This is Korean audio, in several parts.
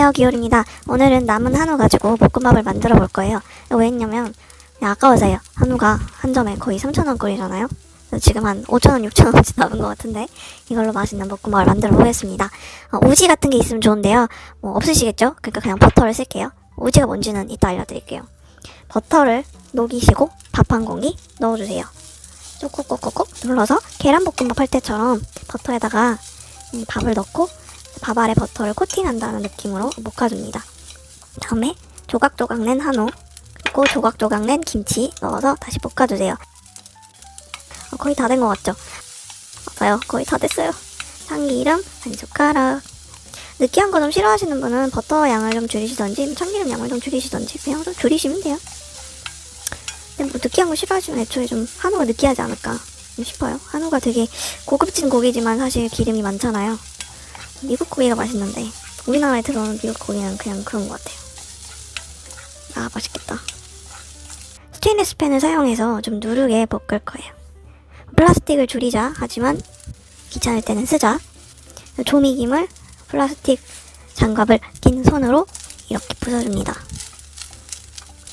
안녕하세요, 기울입니다. 오늘은 남은 한우 가지고 볶음밥을 만들어 볼 거예요. 왜 했냐면 아까워서요. 한우가 한 점에 거의 3,000원 꼴이잖아요. 지금 한 5,000원, 6,000원치 남은 것 같은데 이걸로 맛있는 볶음밥을 만들어 보겠습니다. 우지 같은 게 있으면 좋은데요. 없으시겠죠? 그러니까 그냥 버터를 쓸게요. 우지가 뭔지는 이따 알려드릴게요. 버터를 녹이시고 밥 한 공기 넣어주세요. 꾹꾹꾹꾹 눌러서 계란볶음밥 할 때처럼 버터에다가 밥을 넣고 밥 아래 버터를 코팅한다는 느낌으로 볶아줍니다. 다음에 조각조각 낸 한우 그리고 조각조각 낸 김치 넣어서 다시 볶아주세요. 거의 다 된 것 같죠? 맞아요, 거의 다 됐어요. 참기름 한 숟가락. 느끼한 거 좀 싫어하시는 분은 버터 양을 좀 줄이시던지 참기름 양을 좀 줄이시던지 그냥 좀 줄이시면 돼요. 근데 느끼한 거 싫어하시면 애초에 좀 한우가 느끼하지 않을까 싶어요. 한우가 되게 고급진 고기지만 사실 기름이 많잖아요. 미국 고기가 맛있는데 우리나라에 들어오는 미국 고기는 그냥 그런 것 같아요. 아, 맛있겠다. 스테인리스 팬을 사용해서 좀 누르게 볶을 거예요. 플라스틱을 줄이자 하지만 귀찮을 때는 쓰자. 조미김을 플라스틱 장갑을 낀 손으로 이렇게 부숴줍니다.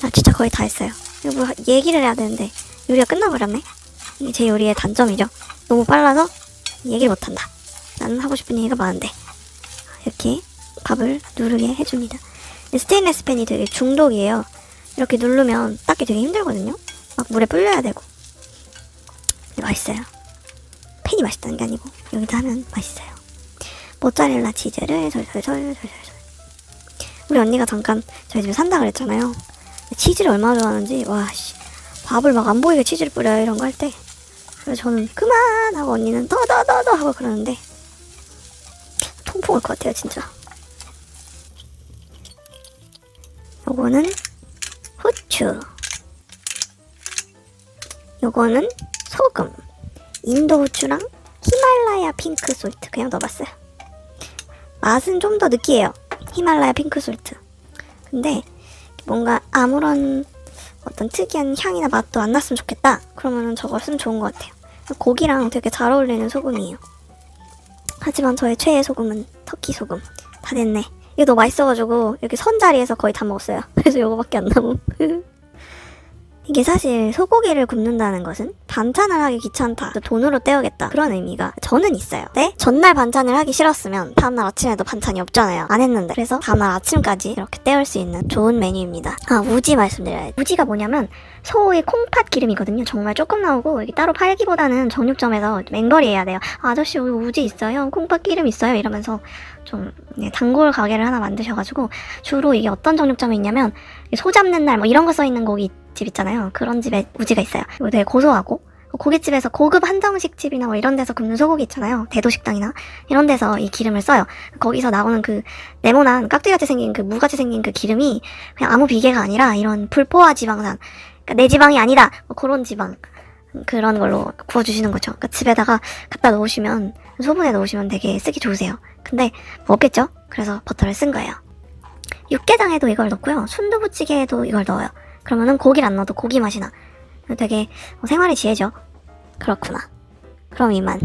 아, 진짜 거의 다 했어요. 이거 뭐 얘기를 해야 되는데 요리가 끝나버렸네. 이게 제 요리의 단점이죠. 너무 빨라서 얘기를 못한다. 나는 하고 싶은 얘기가 많은데. 이렇게 밥을 누르게 해줍니다. 스테인리스 팬이 되게 중독이에요. 이렇게 누르면 닦기 되게 힘들거든요. 막 물에 불려야 되고. 근데 맛있어요. 팬이 맛있다는 게 아니고 여기다 하면 맛있어요. 모짜렐라 치즈를 솔솔솔솔솔. 우리 언니가 잠깐 저희 집에 산다 그랬잖아요. 치즈를 얼마나 좋아하는지 와씨 밥을 막 안 보이게 치즈를 뿌려요 이런 거 할 때. 그래서 저는 그만 하고 언니는 더 하고 그러는데 통풍 올 것 같아요 진짜. 요거는 후추, 요거는 소금, 인도 후추랑 히말라야 핑크 솔트 그냥 넣어봤어요. 맛은 좀 더 느끼해요. 히말라야 핑크 솔트. 근데 뭔가 아무런 어떤 특이한 향이나 맛도 안 났으면 좋겠다. 그러면은 저거 쓰면 좋은 것 같아요. 고기랑 되게 잘 어울리는 소금이에요. 하지만 저의 최애 소금은 터키 소금. 다 됐네. 이거 너무 맛있어가지고 여기 선 자리에서 거의 다 먹었어요. 그래서 이거밖에 안 남음. 이게 사실 소고기를 굽는다는 것은 반찬을 하기 귀찮다, 돈으로 때우겠다 그런 의미가 저는 있어요. 네? 전날 반찬을 하기 싫었으면 다음날 아침에도 반찬이 없잖아요. 안 했는데. 그래서 다음날 아침까지 이렇게 때울 수 있는 좋은 메뉴입니다. 우지 말씀드려야지. 우지가 뭐냐면 소의 콩팥 기름이거든요. 정말 조금 나오고 이게 따로 팔기보다는 정육점에서 맹벌이 해야 돼요. 아저씨 여기 우지 있어요? 콩팥 기름 있어요? 이러면서 좀 단골 가게를 하나 만드셔가지고 주로 이게 어떤 정육점이 있냐면 소 잡는 날 뭐 이런 거 써있는 고기 집 있잖아요. 그런 집에 우지가 있어요. 이거 되게 고소하고 고깃집에서 고급 한정식 집이나 뭐 이런 데서 굽는 소고기 있잖아요. 대도식당이나 이런 데서 이 기름을 써요. 거기서 나오는 그 네모난 깍두기같이 생긴 그 무같이 생긴 그 기름이 그냥 아무 비계가 아니라 이런 불포화 지방산, 그러니까 내 지방이 아니다 뭐 그런 지방, 그런 걸로 구워주시는 거죠. 그러니까 집에다가 갖다 놓으시면 소분해 놓으시면 되게 쓰기 좋으세요. 근데 뭐 없겠죠? 그래서 버터를 쓴 거예요. 육개장에도 이걸 넣고요. 순두부찌개에도 이걸 넣어요. 그러면은 고기를 안 넣어도 고기 맛이 나. 되게 생활의 지혜죠. 그렇구나. 그럼 이만.